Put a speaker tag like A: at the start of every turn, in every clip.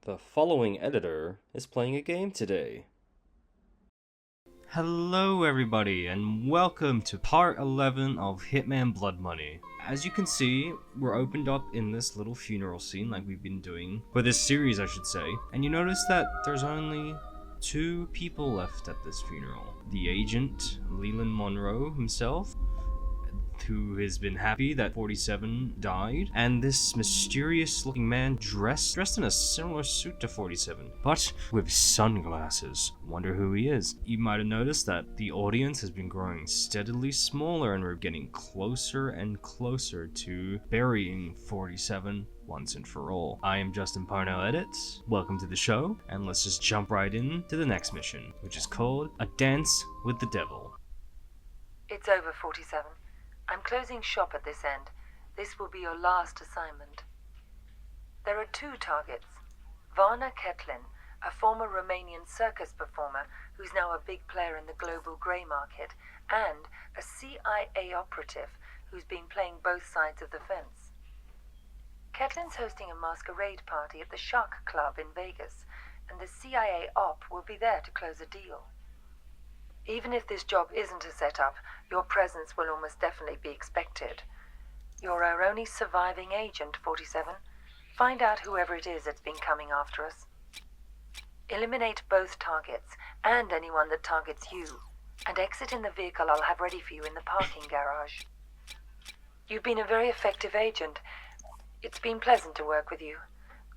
A: The following editor is playing a game today. Hello everybody, and welcome to part 11 of Hitman Blood Money. As you can see, we're opened up in this little funeral scene like we've been doing, for this series I should say, and you notice that there's only 2 people left at this funeral. The agent, Leland Monroe himself, who has been happy that 47 died, and this mysterious looking man dressed in a similar suit to 47, but with sunglasses. Wonder who he is. You might have noticed that the audience has been growing steadily smaller, and we're getting closer and closer to burying 47 once and for all. I am Justin Parnell Edits. Welcome to the show, and let's just jump right in to the next mission, which is called A Dance with the Devil.
B: It's over, 47. I'm closing shop at this end. This will be your last assignment. There are 2 targets. Varna Ketlin, a former Romanian circus performer who's now a big player in the global grey market, and a CIA operative who's been playing both sides of the fence. Ketlin's hosting a masquerade party at the Shark Club in Vegas, and the CIA op will be there to close a deal. Even if this job isn't a setup, your presence will almost definitely be expected. You're our only surviving agent, 47. Find out whoever it is that's been coming after us. Eliminate both targets, and anyone that targets you, and exit in the vehicle I'll have ready for you in the parking garage. You've been a very effective agent. It's been pleasant to work with you.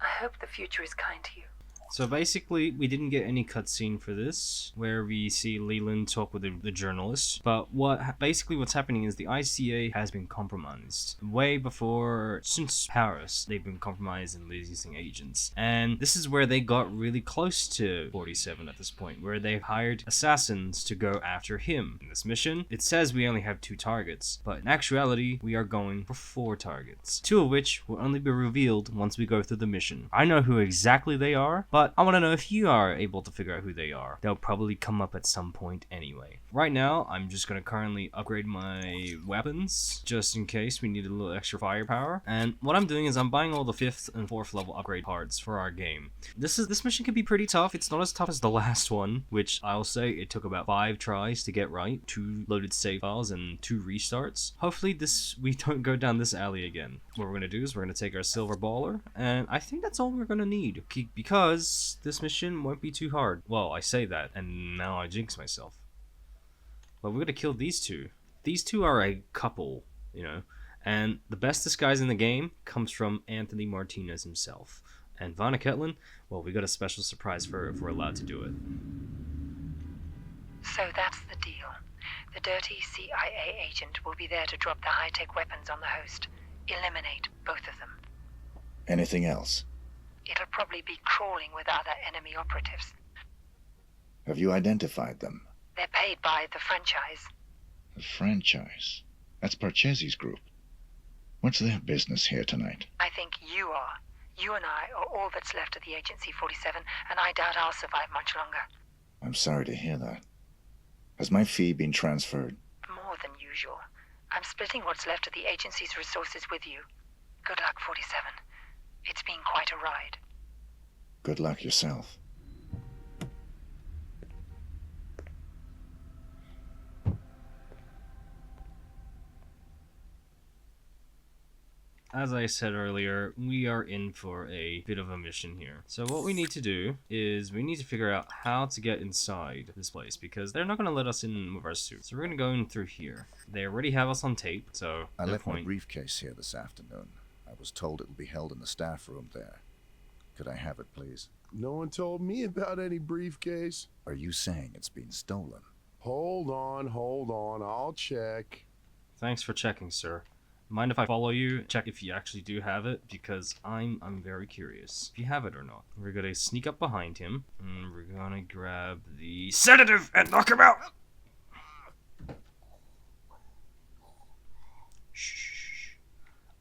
B: I hope the future is kind to you.
A: So basically, we didn't get any cutscene for this, where we see Leland talk with the journalist. But what's happening is the ICA has been compromised. Way before, since Paris, they've been compromised and losing agents. And this is where they got really close to 47 at this point, where they hired assassins to go after him. In this mission, it says we only have 2 targets, but in actuality, we are going for 4 targets. 2 of which will only be revealed once we go through the mission. I know who exactly they are, but I want to know if you are able to figure out who they are. They'll probably come up at some point anyway. Right now, I'm just going to currently upgrade my weapons, just in case we need a little extra firepower. And what I'm doing is I'm buying all the 5th and 4th level upgrade parts for our game. This mission can be pretty tough. It's not as tough as the last one, which I'll say it took about 5 tries to get right, 2 loaded save files and 2 restarts. Hopefully we don't go down this alley again. What we're going to do is we're going to take our silver baller, and I think that's all we're going to need, because this mission won't be too hard. Well, I say that, and now I jinx myself. But we're gonna kill these 2. These 2 are a couple, you know, and the best disguise in the game comes from Anthony Martinez himself. And Varna Ketlin, well, we got a special surprise for her if we're allowed to do it.
B: So that's the deal. The dirty CIA agent will be there to drop the high-tech weapons on the host. Eliminate both of them.
C: Anything else?
B: It'll probably be crawling with other enemy operatives.
C: Have you identified them?
B: They're paid by the franchise.
C: The franchise? That's Parcheesi's group. What's their business here tonight?
B: I think you are. You and I are all that's left of the Agency 47, and I doubt I'll survive much longer.
C: I'm sorry to hear that. Has my fee been transferred?
B: More than usual. I'm splitting what's left of the agency's resources with you. Good luck, 47. It's been quite a ride.
C: Good luck yourself.
A: As I said earlier, we are in for a bit of a mission here. So what we need to do is we need to figure out how to get inside this place, because they're not going to let us in with our suits. So we're going to go in through here. They already have us on tape, so
C: I left my briefcase here this afternoon. I was told it would be held in the staff room there. Could I have it, please?
D: No one told me about any briefcase.
C: Are you saying it's been stolen?
D: Hold on, I'll check.
A: Thanks for checking, sir. Mind if I follow you? Check if you actually do have it, because I'm very curious if you have it or not. We're gonna sneak up behind him, and we're gonna grab the sedative and knock him out! Shh.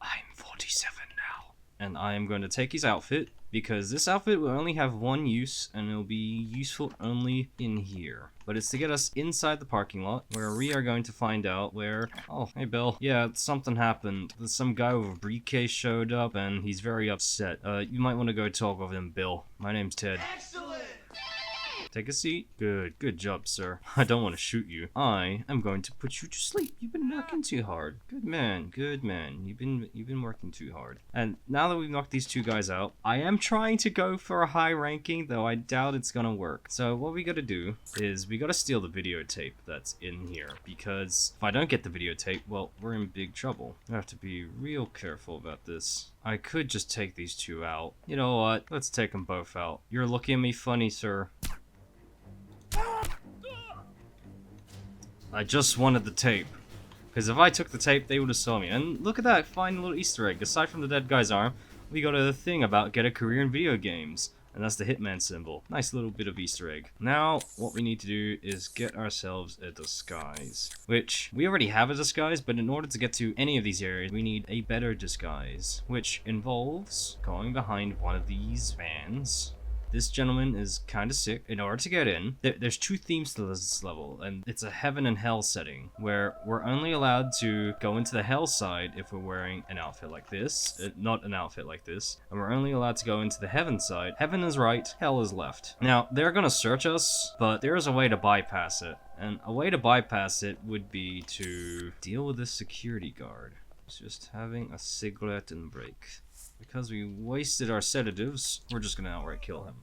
A: I'm 47 now. And I am going to take his outfit, because this outfit will only have one use, and it'll be useful only in here. But it's to get us inside the parking lot, where we are going to find out where... Oh, hey Bill. Yeah, something happened. Some guy with a briefcase showed up, and he's very upset. You might want to go talk with him, Bill. My name's Ted. Excellent! Take a seat. Good job, sir. I don't want to shoot you. I am going to put you to sleep. You've been working too hard. Good man. You've been working too hard. And now that we've knocked these two guys out, I am trying to go for a high ranking, though I doubt it's gonna work. So what we gotta do is we gotta steal the videotape that's in here, because if I don't get the videotape, well, we're in big trouble. I have to be real careful about this. I could just take these two out. You know what? Let's take them both out. You're looking at me funny, sir. I just wanted the tape. Because if I took the tape, they would have saw me. And look at that fine little Easter egg. Aside from the dead guy's arm, we got a thing about get a career in video games. And that's the Hitman symbol. Nice little bit of Easter egg. Now, what we need to do is get ourselves a disguise. Which, we already have a disguise, but in order to get to any of these areas, we need a better disguise. Which involves going behind one of these vans. This gentleman is kind of sick. In order to get in, there's two themes to this level, and it's a heaven and hell setting, where we're only allowed to go into the hell side if we're wearing an outfit like this, not an outfit like this, and we're only allowed to go into the heaven side. Heaven is right, hell is left. Now, they're gonna search us, but there is a way to bypass it, and a way to bypass it would be to deal with this security guard. It's just having a cigarette and break. Because we wasted our sedatives, we're just gonna outright kill him.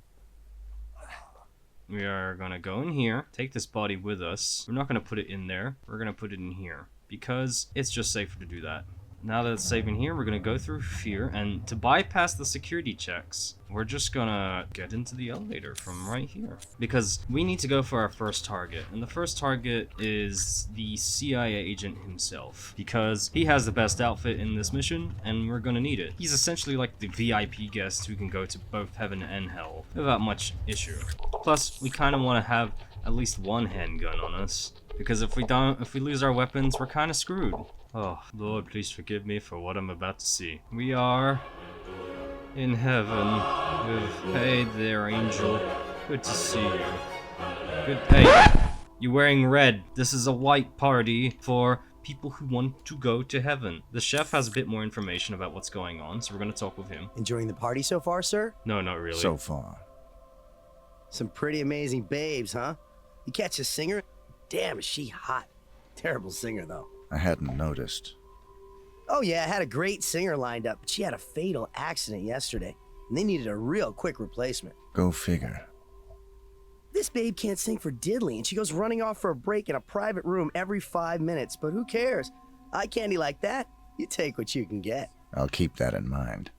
A: We are gonna go in here, take this body with us. We're not gonna put it in there, we're gonna put it in here. Because it's just safer to do that. Now that it's safe in here, we're gonna go through here, and to bypass the security checks, we're just gonna get into the elevator from right here. Because we need to go for our first target, and the first target is the CIA agent himself. Because he has the best outfit in this mission, and we're gonna need it. He's essentially like the VIP guest who can go to both heaven and hell without much issue. Plus, we kinda wanna have at least one handgun on us. Because if we lose our weapons, we're kinda screwed. Oh, Lord, please forgive me for what I'm about to see. We are in heaven with... Hey there, angel. Good to see you. Good... Hey, you're wearing red. This is a white party for people who want to go to heaven. The chef has a bit more information about what's going on, so we're gonna talk with him.
E: Enjoying the party so far, sir?
A: No, not really.
C: So far.
E: Some pretty amazing babes, huh? You catch a singer? Damn, is she hot. Terrible singer, though.
C: I hadn't noticed.
E: Oh yeah, I had a great singer lined up, but she had a fatal accident yesterday, and they needed a real quick replacement.
C: Go figure.
E: This babe can't sing for diddly, and she goes running off for a break in a private room every 5 minutes, but who cares? Eye candy like that, you take what you can get.
C: I'll keep that in mind.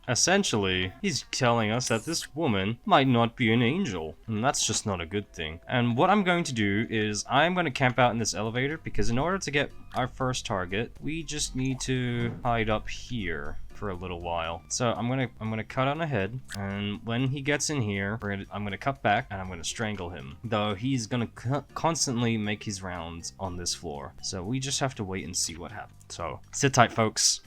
A: Essentially, he's telling us that this woman might not be an angel, and that's just not a good thing. And what I'm going to do is I'm going to camp out in this elevator, because in order to get our first target, we just need to hide up here for a little while. So I'm gonna cut on ahead, and when he gets in here, I'm gonna cut back and I'm gonna strangle him. Though he's gonna constantly make his rounds on this floor, so we just have to wait and see what happens. So sit tight, folks.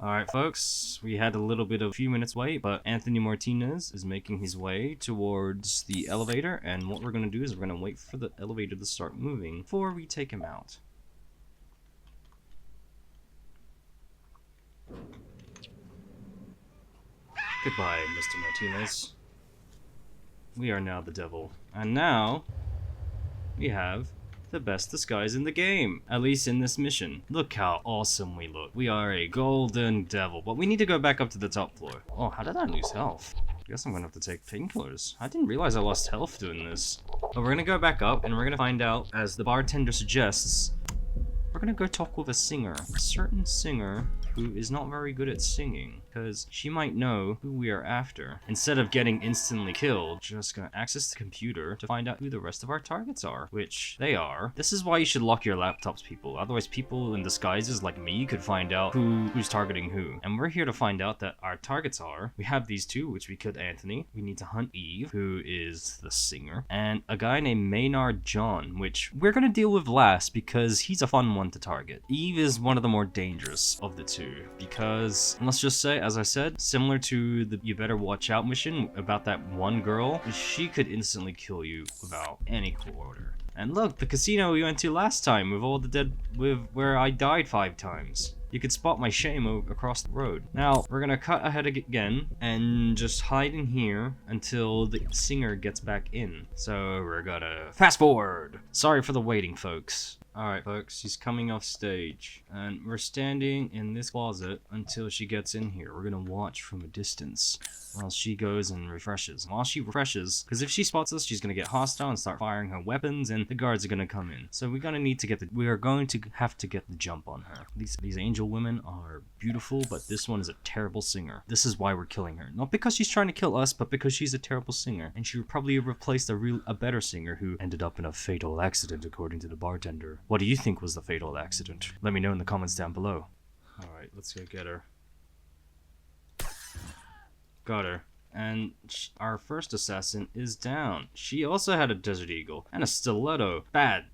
A: Alright folks, we had a few minutes wait, but Anthony Martinez is making his way towards the elevator, and what we're going to do is we're going to wait for the elevator to start moving before we take him out. Goodbye, Mr. Martinez. We are now the devil, and now we have the best disguise in the game, at least in this mission. Look how awesome we look. We are a golden devil, but we need to go back up to the top floor. Oh, how did I lose health? I guess I'm gonna have to take painkillers. I didn't realize I lost health doing this. But we're gonna go back up and we're gonna find out, as the bartender suggests, we're gonna go talk with a singer. A certain singer who is not very good at singing, because she might know who we are after. Instead of getting instantly killed, just gonna access the computer to find out who the rest of our targets are, which they are. This is why you should lock your laptops, people. Otherwise, people in disguises like me could find out who's targeting who. And we're here to find out that our targets are, we have these two, which we killed Anthony. We need to hunt Eve, who is the singer, and a guy named Maynard John, which we're gonna deal with last because he's a fun one to target. Eve is one of the more dangerous of the two, because let's just say as I said, similar to the You Better Watch Out mission about that one girl, she could instantly kill you without any quarter. And look, the casino we went to last time with all the dead, where I died 5 times. You could spot my shame across the road. Now, we're gonna cut ahead again and just hide in here until the singer gets back in. So we're gonna fast forward. Sorry for the waiting, folks. Alright, folks, she's coming off stage. And we're standing in this closet until she gets in here. We're gonna watch from a distance while she goes and refreshes. While she refreshes, because if she spots us, she's gonna get hostile and start firing her weapons, and the guards are gonna come in. So we are going to have to get the jump on her. These angel women are beautiful, but this one is a terrible singer. This is why we're killing her. Not because she's trying to kill us, but because she's a terrible singer. And she would probably have replaced a better singer who ended up in a fatal accident, according to the bartender. What do you think was the fatal accident? Let me know in the comments down below. Alright, let's go get her. Got her. And our first assassin is down. She also had a Desert Eagle and a stiletto. Bad.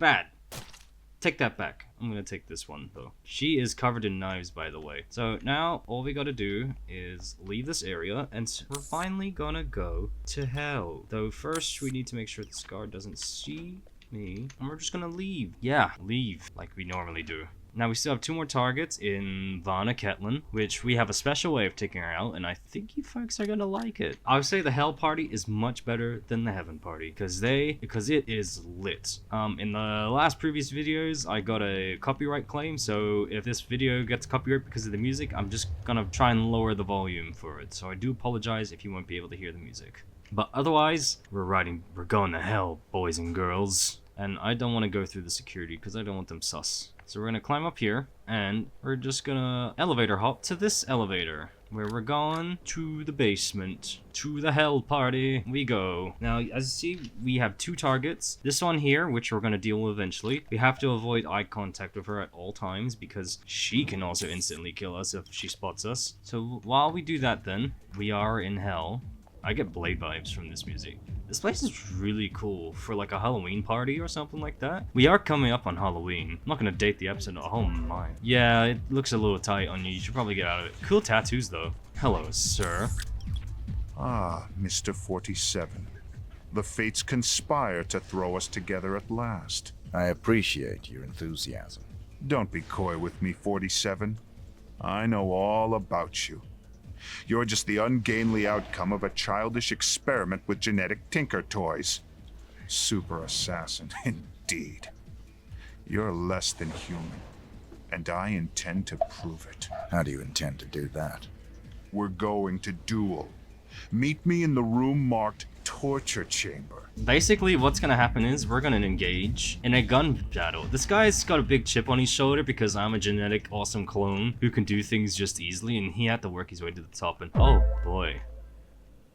A: Take that back. I'm gonna take this one though. She is covered in knives, by the way. So now all we gotta do is leave this area, and we're finally gonna go to hell. Though first we need to make sure this guard doesn't see me, and we're just gonna leave. Yeah, leave like we normally do. Now we still have 2 more targets in Varna Ketlin, which we have a special way of taking her out, and I think you folks are gonna like it. I would say the Hell Party is much better than the Heaven Party, because it is lit. In the last previous videos, I got a copyright claim, so if this video gets copyright because of the music, I'm just gonna try and lower the volume for it. So I do apologize if you won't be able to hear the music. But otherwise, we're going to hell, boys and girls. And I don't want to go through the security because I don't want them sus. So we're going to climb up here, and we're just going to elevator hop to this elevator, where we're going to the basement. To the Hell Party we go. Now, as you see, we have 2 targets. This one here, which we're going to deal with eventually. We have to avoid eye contact with her at all times, because she can also instantly kill us if she spots us. So while we do that then, we are in hell. I get Blade vibes from this music. This place is really cool for like a Halloween party or something like that. We are coming up on Halloween. I'm not gonna date the episode. Oh my. Yeah, it looks a little tight on you. You should probably get out of it. Cool tattoos though. Hello, sir.
F: Ah, Mr. 47. The fates conspire to throw us together at last.
C: I appreciate your enthusiasm.
F: Don't be coy with me, 47. I know all about you. You're just the ungainly outcome of a childish experiment with genetic tinker toys. Super assassin, indeed. You're less than human, and I intend to prove it.
C: How do you intend to do that?
F: We're going to duel. Meet me in the room marked Torture Chamber.
A: Basically, what's gonna happen is we're gonna engage in a gun battle. This guy's got a big chip on his shoulder because I'm a genetic awesome clone who can do things just easily, and he had to work his way to the top. And oh boy,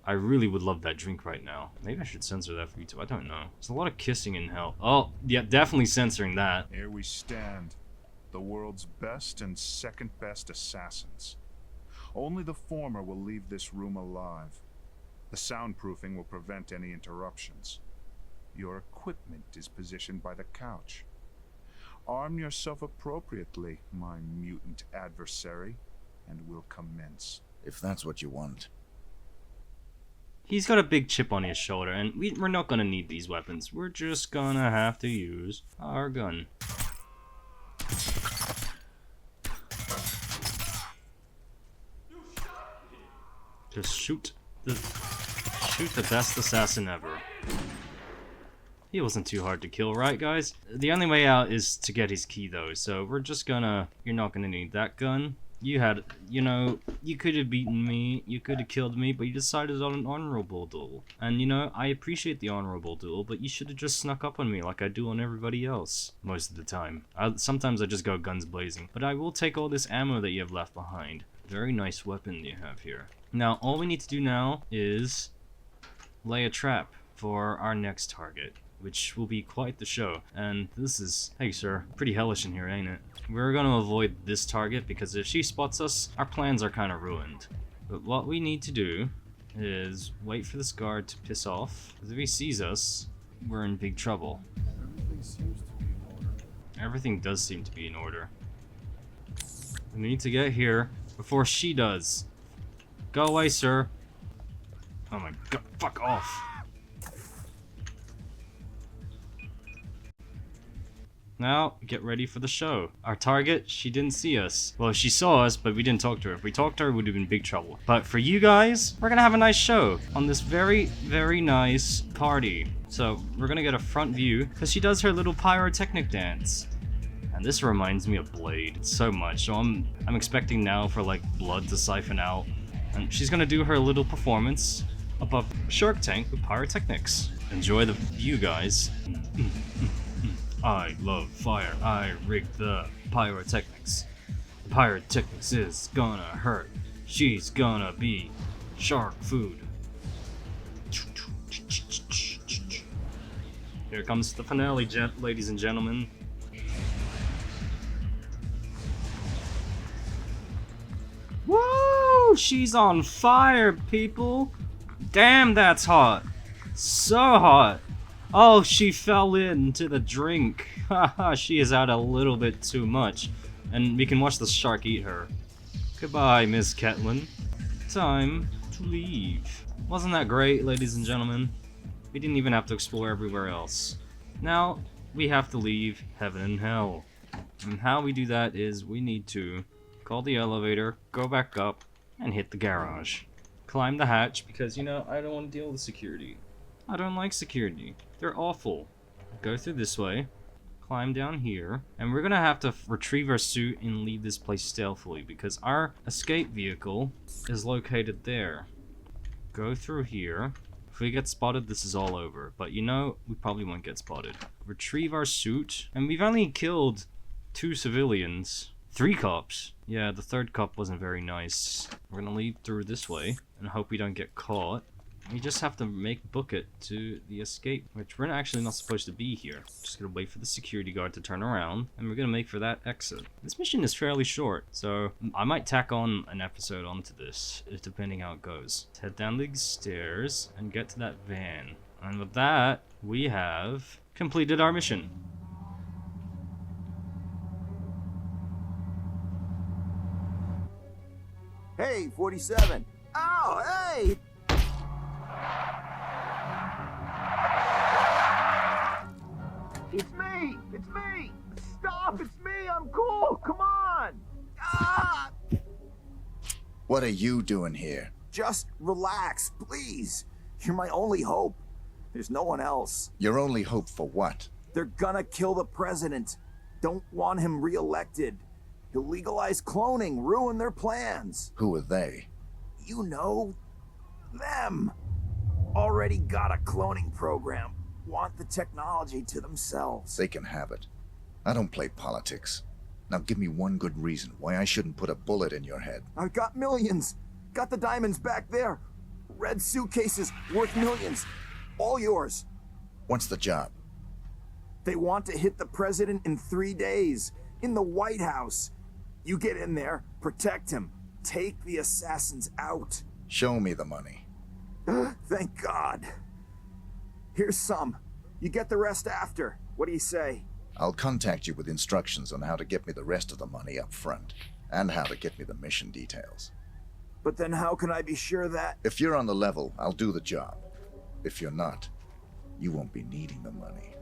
A: I really would love that drink right now. Maybe I should censor that for YouTube. I don't know. There's a lot of kissing in hell. Oh yeah, definitely censoring that.
F: Here we stand, the world's best and second best assassins. Only the former will leave this room alive. The soundproofing will prevent any interruptions. Your equipment is positioned by the couch. Arm yourself appropriately, my mutant adversary, and we'll commence.
C: If that's what you want.
A: He's got a big chip on his shoulder, and we're not gonna need these weapons. We're just gonna have to use our gun. Just shoot the best assassin ever. He wasn't too hard to kill, right guys? The only way out is to get his key though, so we're just gonna... You're not gonna need that gun. You had, you know, you could have beaten me, you could have killed me, but you decided on an honorable duel. And you know, I appreciate the honorable duel, but you should have just snuck up on me like I do on everybody else most of the time. Sometimes I just go guns blazing, but I will take all this ammo that you have left behind. Very nice weapon you have here. Now, all we need to do now is lay a trap for our next target, which will be quite the show. And this is, hey sir, pretty hellish in here, ain't it? We're gonna avoid this target because if she spots us, our plans are kind of ruined. But what we need to do is wait for this guard to piss off. Because if he sees us, we're in big trouble.
D: Everything seems to be in order.
A: Everything does seem to be in order. We need to get here before she does. Go away, sir. Oh my god, fuck off. Now, get ready for the show. Our target, she didn't see us. Well, she saw us, but we didn't talk to her. If we talked to her, we would have been in big trouble. But for you guys, we're gonna have a nice show on this very, very nice party. So, we're gonna get a front view, because she does her little pyrotechnic dance. And this reminds me of Blade so much. So I'm expecting now for like blood to siphon out. And she's gonna do her little performance above Shark Tank with pyrotechnics. Enjoy the view, guys. I love fire. I rigged the pyrotechnics. The pyrotechnics is gonna hurt. She's gonna be shark food. Here comes the finale, ladies and gentlemen. Woo! She's on fire, people. Damn, that's hot. So hot. Oh, she fell into the drink. Haha, she has had a little bit too much. And we can watch the shark eat her. Goodbye, Miss Catelyn. Time to leave. Wasn't that great, ladies and gentlemen? We didn't even have to explore everywhere else. Now, we have to leave heaven and hell. And how we do that is we need to call the elevator, go back up, and hit the garage. Climb the hatch because, you know, I don't want to deal with security. I don't like security. They're awful. Go through this way, climb down here, and we're gonna have to retrieve our suit and leave this place stealthily because our escape vehicle is located there. Go through here. If we get spotted, this is all over. But you know, we probably won't get spotted. Retrieve our suit, and we've only killed 2 civilians. 3 cops. Yeah, the 3rd cop wasn't very nice. We're gonna leave through this way and hope we don't get caught. We just have to book it to the escape, which we're actually not supposed to be here. Just gonna wait for the security guard to turn around, and we're gonna make for that exit. This mission is fairly short, so I might tack on an episode onto this, depending how it goes. Let's head down these stairs and get to that van. And with that, we have completed our mission.
G: Hey, 47. Oh, hey! It's me! It's me! Stop! It's me! I'm cool! Come on! Ah!
C: What are you doing here?
G: Just relax, please. You're my only hope. There's no one else.
C: Your only hope for what?
G: They're gonna kill the president. Don't want him reelected. He'll legalize cloning, ruin their plans.
C: Who are they?
G: You know, them. Already got a cloning program. Want the technology to themselves.
C: They can have it. I don't play politics. Now give me one good reason why I shouldn't put a bullet in your head.
G: I've got millions. Got the diamonds back there. Red suitcases worth millions. All yours.
C: What's the job?
G: They want to hit the president in 3 days. In the White House. You get in there, protect him. Take the assassins out.
C: Show me the money.
G: Thank God. Here's some. You get the rest after. What do you say?
C: I'll contact you with instructions on how to get me the rest of the money up front, and how to get me the mission details.
G: But then how can I be sure that...
C: If you're on the level, I'll do the job. If you're not, you won't be needing the money.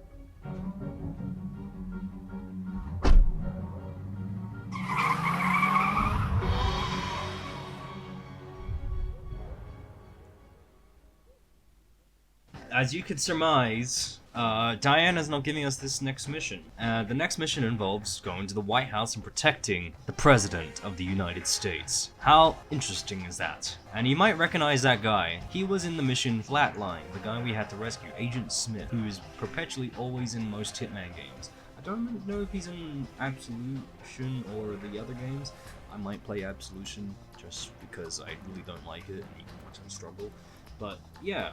A: As you could surmise, Diana's not giving us this next mission. The next mission involves going to the White House and protecting the President of the United States. How interesting is that? And you might recognize that guy. He was in the mission Flatline, the guy we had to rescue, Agent Smith, who is perpetually always in most Hitman games. I don't know if he's in Absolution or the other games. I might play Absolution just because I really don't like it and you can watch him struggle. But yeah.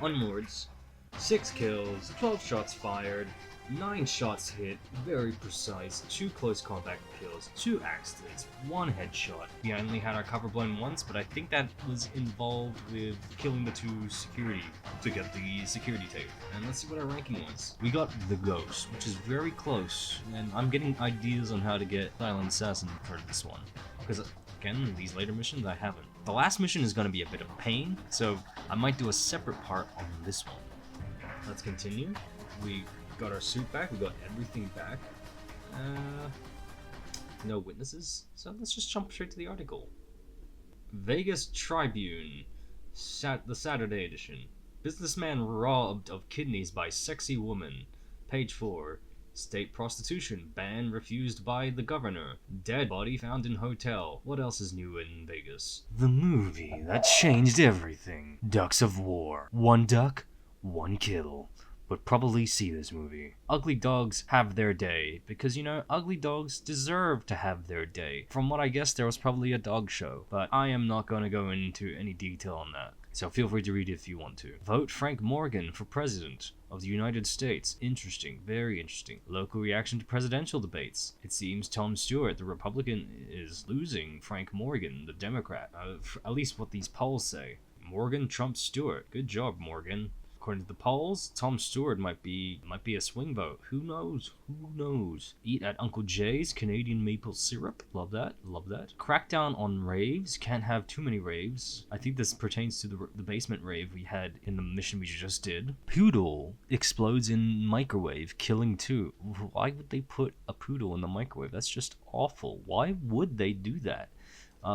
A: Onwards, 6 kills, 12 shots fired, 9 shots hit, very precise, 2 close combat kills, 2 accidents, 1 headshot. We only had our cover blown once, but I think that was involved with killing the 2 security to get the security tape. And let's see what our ranking was. We got the Ghost, which is very close, and I'm getting ideas on how to get Silent Assassin for this one. Because, again, these later missions I haven't. The last mission is going to be a bit of a pain, so I might do a separate part on this one. Let's continue. We got our suit back, we got everything back. No witnesses, so let's just jump straight to the article. Vegas Tribune, the Saturday edition. Businessman robbed of kidneys by sexy woman. Page 4. State prostitution ban refused by the governor. Dead body found in hotel. What else is new in Vegas? The movie that changed everything. Ducks of War. One duck, one kill. Would probably see this movie. Ugly dogs have their day, because you know, ugly dogs deserve to have their day. From what I guess, there was probably a dog show, but I am not going to go into any detail on that. So feel free to read it if you want to. Vote Frank Morgan for president of the United States. Interesting, very interesting. Local reaction to presidential debates. It seems Tom Stewart, the Republican, is losing Frank Morgan, the Democrat. At least what these polls say. Morgan trumps Stewart. Good job, Morgan. According to the polls, Tom Stewart might be a swing vote. Who knows? Who knows? Eat at Uncle Jay's Canadian maple syrup. Love that. Love that. Crackdown on raves. Can't have too many raves. I think this pertains to the basement rave we had in the mission we just did. Poodle explodes in microwave, killing 2. Why would they put a poodle in the microwave? That's just awful. Why would they do that?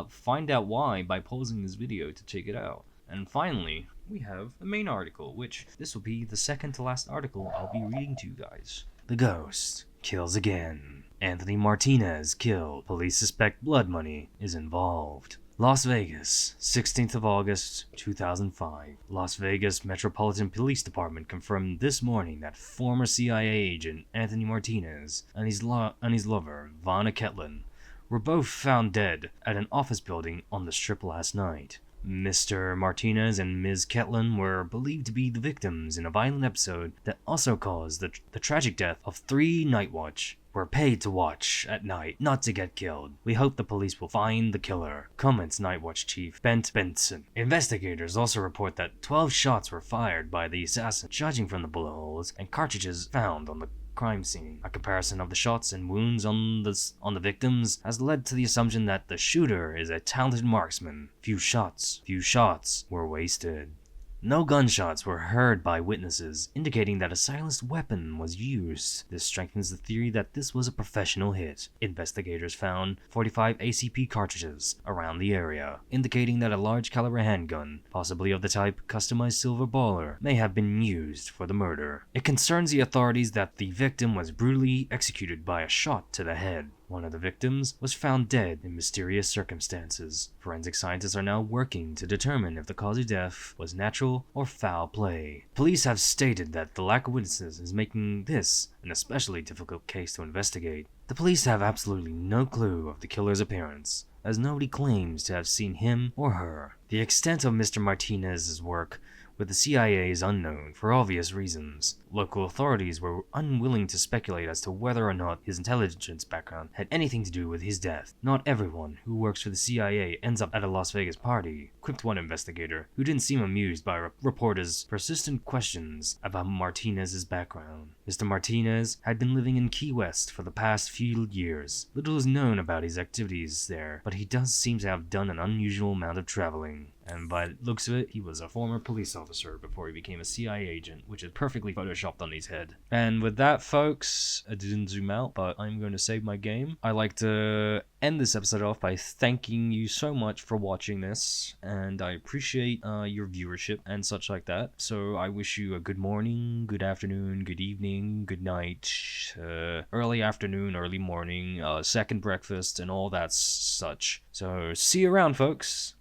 A: Find out why by pausing this video to check it out. And finally, we have the main article, which this will be the second to last article I'll be reading to you guys. The ghost kills again. Anthony Martinez killed. Police suspect blood money is involved. Las Vegas, 16th of August, 2005. Las Vegas Metropolitan Police Department confirmed this morning that former CIA agent Anthony Martinez and his lover, Vanna Ketlin, were both found dead at an office building on the Strip last night. Mr. Martinez and Ms. Ketlin were believed to be the victims in a violent episode that also caused the tragic death of 3 night watch. We're paid to watch at night, not to get killed. We hope the police will find the killer, comments Night Watch Chief Bent Benson. Investigators also report that 12 shots were fired by the assassin, judging from the bullet holes and cartridges found on the crime scene. A comparison of the shots and wounds on the victims has led to the assumption that the shooter is a talented marksman. Few shots were wasted. No gunshots were heard by witnesses, indicating that a silenced weapon was used. This strengthens the theory that this was a professional hit. Investigators found 45 ACP cartridges around the area, indicating that a large caliber handgun, possibly of the type customized silver baller, may have been used for the murder. It concerns the authorities that the victim was brutally executed by a shot to the head. One of the victims was found dead in mysterious circumstances. Forensic scientists are now working to determine if the cause of death was natural or foul play. Police have stated that the lack of witnesses is making this an especially difficult case to investigate. The police have absolutely no clue of the killer's appearance, as nobody claims to have seen him or her. The extent of Mr. Martinez's work with the CIA is unknown for obvious reasons. Local authorities were unwilling to speculate as to whether or not his intelligence background had anything to do with his death. Not everyone who works for the CIA ends up at a Las Vegas party, quipped one investigator, who didn't seem amused by reporters' persistent questions about Martinez's background. Mr. Martinez had been living in Key West for the past few years. Little is known about his activities there, but he does seem to have done an unusual amount of traveling. And by the looks of it, he was a former police officer before he became a CIA agent, which is perfectly photoshopped on his head. And with that, folks, I didn't zoom out, but I'm going to save my game. I like to end this episode off by thanking you so much for watching this, and I appreciate your viewership and such like that. So I wish you a good morning, good afternoon, good evening, good night, early afternoon, early morning, second breakfast, and all that such. So see you around, folks.